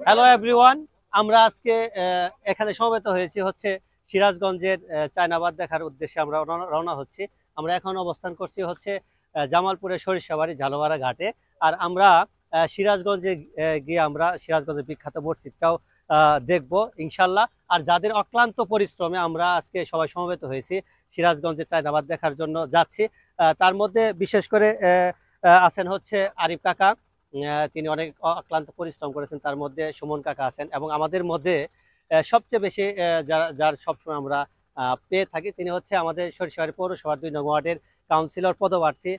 Hello everyone, আমরা আজকে এখানে সমবেত হয়েছি হচ্ছে সিরাজগঞ্জের চায়নাবাদ দেখার উদ্দেশ্যে আমরা রওনা হচ্ছি। আমরা এখন অবস্থান করছি হচ্ছে জামালপুরের সরিষাবাড়ি ঝালোয়ারা ঘাটে। আর আমরা সিরাজগঞ্জে গিয়ে আমরা সিরাজগঞ্জের বিখ্যাত মসজিদটাও দেখবো ইনশাল্লাহ। আর যাদের অক্লান্ত পরিশ্রমে আমরা আজকে সবাই সমবেত হয়েছি সিরাজগঞ্জের চায়নাবাদ দেখার জন্য যাচ্ছি, তার মধ্যে বিশেষ করে আছেন হচ্ছে আরিফ কাকা। তিনি অনেক অক্লান্ত পরিশ্রম করেছেন। তার মধ্যে সুমন কাকা আছেন এবং আমাদের মধ্যে সবচেয়ে বেশি যার সবসময় আমরা পেয়ে থাকি তিনি হচ্ছে আমাদের সরিষাবাড়ি পৌরসভার 2 নং ওয়ার্ডের কাউন্সিলর পদপ্রার্থী।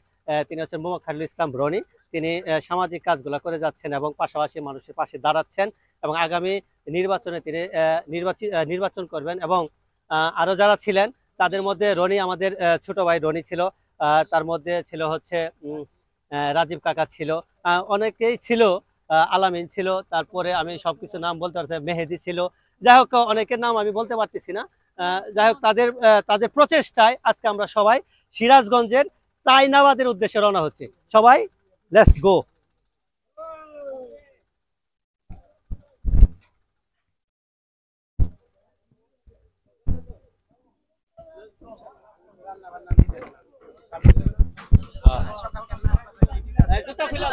তিনি হচ্ছেন মোহাম্মদ খালিল ইসলাম রনি। তিনি সামাজিক কাজগুলো করে যাচ্ছেন এবং পাশাপাশি মানুষের পাশে দাঁড়াচ্ছেন এবং আগামী নির্বাচনে তিনি নির্বাচন করবেন। এবং আরো যারা ছিলেন তাদের মধ্যে রনি, আমাদের ছোট ভাই রনি ছিল। তার মধ্যে ছিল হচ্ছে রাজীব কাকা ছিল, অনেকেই ছিল, আলামিন ছিল, তারপরে আমি সবকিছু নাম বলতে পারছি, মেহেদি ছিল। যাই হোক, অনেকের নাম আমি বলতে পারতেছি না। যাই হোক, তাদের তাদের প্রচেষ্টায় আজকে আমরা সবাই সিরাজগঞ্জের চায়নাবাদের উদ্দেশ্যে রওনা হচ্ছে। সবাই লেটস গো। জুতা খুলে